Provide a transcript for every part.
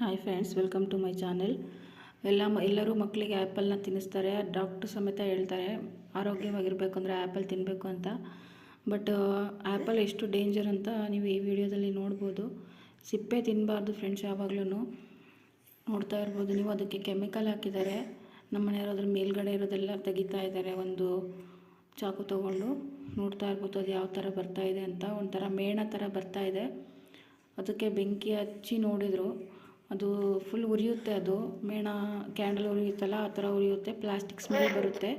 Hi friends, welcome to my channel. ಎಲ್ಲರೂ ಮಕ್ಕಳಿಗೆ ಆ್ಯಪಲ್ನ ತಿನ್ನಿಸ್ತಾರೆ. ಡಾಕ್ಟ್ರ್ ಸಮೇತ ಹೇಳ್ತಾರೆ ಆರೋಗ್ಯವಾಗಿರಬೇಕು ಅಂದರೆ ಆ್ಯಪಲ್ ತಿನ್ನಬೇಕು ಅಂತ. ಬಟ್ ಆ್ಯಪಲ್ ಎಷ್ಟು ಡೇಂಜರ್ ಅಂತ ನೀವು ಈ ವಿಡಿಯೋದಲ್ಲಿ ನೋಡ್ಬೋದು. ಸಿಪ್ಪೆ ತಿನ್ನಬಾರ್ದು ಫ್ರೆಂಡ್ಸ್, ಯಾವಾಗ್ಲೂ ನೋಡ್ತಾ ಇರ್ಬೋದು ನೀವು. ಅದಕ್ಕೆ ಕೆಮಿಕಲ್ ಹಾಕಿದ್ದಾರೆ. ನಮ್ಮ ಮನೆಯವರು ಅದ್ರ ಮೇಲ್ಗಡೆ ಇರೋದೆಲ್ಲ ತೆಗಿತಾ ಇದ್ದಾರೆ. ಒಂದು ಚಾಕು ತೊಗೊಂಡು ನೋಡ್ತಾ ಇರ್ಬೋದು ಅದು ಯಾವ ಥರ ಬರ್ತಾಯಿದೆ ಅಂತ. ಒಂಥರ ಮೇಣ ಥರ ಬರ್ತಾಯಿದೆ. ಅದಕ್ಕೆ ಬೆಂಕಿ ಹಚ್ಚಿ ನೋಡಿದರು. ಅದು ಫುಲ್ ಉರಿಯುತ್ತೆ. ಅದು ಮೇಣ ಕ್ಯಾಂಡಲ್ ಉರಿಯುತ್ತಲ್ಲ ಆ ಥರ ಉರಿಯುತ್ತೆ. ಪ್ಲಾಸ್ಟಿಕ್ ಸ್ಮೆಲ್ ಬರುತ್ತೆ.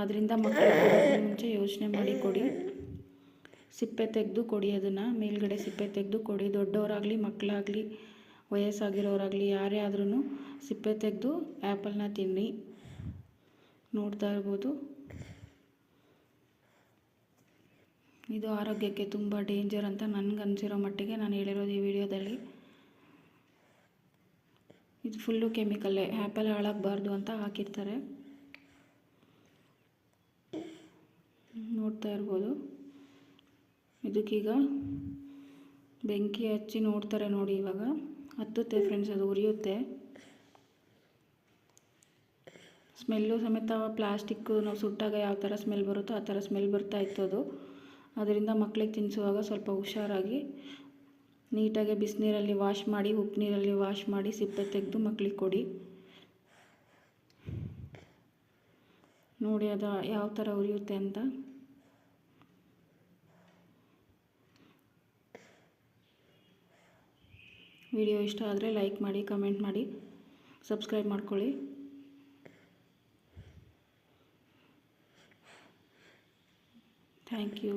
ಅದರಿಂದ ಮಕ್ಕಳಿಗೆ ಕೊಡೋಕ್ಕೆ ಮುಂಚೆ ಯೋಚನೆ ಮಾಡಿ ಕೊಡಿ. ಸಿಪ್ಪೆ ತೆಗೆದು ಕೊಡಿ. ಅದನ್ನು ಮೇಲ್ಗಡೆ ಸಿಪ್ಪೆ ತೆಗೆದು ಕೊಡಿ. ದೊಡ್ಡವರಾಗಲಿ ಮಕ್ಕಳಾಗಲಿ ವಯಸ್ಸಾಗಿರೋರಾಗಲಿ ಯಾರೇ ಆದ್ರೂ ಸಿಪ್ಪೆ ತೆಗೆದು ಆ್ಯಪಲ್ನ ತಿನ್ನಿ. ನೋಡ್ತಾ ಇರ್ಬೋದು, ಇದು ಆರೋಗ್ಯಕ್ಕೆ ತುಂಬ ಡೇಂಜರ್ ಅಂತ ನನಗೆ ಅನಿಸಿರೋ ಮಟ್ಟಿಗೆ ನಾನು ಹೇಳಿರೋದು ಈ ವಿಡಿಯೋದಲ್ಲಿ. ಇದು ಫುಲ್ಲು ಕೆಮಿಕಲ್ಲೇ. ಆ್ಯಪಲ್ ಹಾಳಾಗಬಾರ್ದು ಅಂತ ಹಾಕಿರ್ತಾರೆ. ನೋಡ್ತಾ ಇರ್ಬೋದು. ಇದಕ್ಕೀಗ ಬೆಂಕಿ ಹಚ್ಚಿ ನೋಡ್ತಾರೆ ನೋಡಿ. ಇವಾಗ ಹತ್ತುತ್ತೆ ಫ್ರೆಂಡ್ಸ್, ಅದು ಉರಿಯುತ್ತೆ. ಸ್ಮೆಲ್ಲು ಸಮೇತ ಪ್ಲಾಸ್ಟಿಕ್ಕು ನಾವು ಸುಟ್ಟಾಗ ಯಾವ ಥರ ಸ್ಮೆಲ್ ಬರುತ್ತೋ ಆ ಥರ ಸ್ಮೆಲ್ ಬರ್ತಾ ಇತ್ತು ಅದು. ಅದರಿಂದ ಮಕ್ಕಳಿಗೆ ತಿನ್ನಿಸುವಾಗ ಸ್ವಲ್ಪ ಹುಷಾರಾಗಿ ನೀಟಾಗಿ ಬಿಸಿನೀರಲ್ಲಿ ವಾಶ್ ಮಾಡಿ, ಉಪ್ಪು ನೀರಲ್ಲಿ ವಾಶ್ ಮಾಡಿ ಸಿಪ್ಪೆ ತೆಗೆದು ಮಕ್ಕಳಿಗೆ ಕೊಡಿ. ನೋಡಿ ಅದು ಯಾವ ಥರ ಉರಿಯುತ್ತೆ ಅಂತ. ವಿಡಿಯೋ ಇಷ್ಟ ಆದರೆ ಲೈಕ್ ಮಾಡಿ, ಕಮೆಂಟ್ ಮಾಡಿ, ಸಬ್ಸ್ಕ್ರೈಬ್ ಮಾಡ್ಕೊಳ್ಳಿ. Thank you.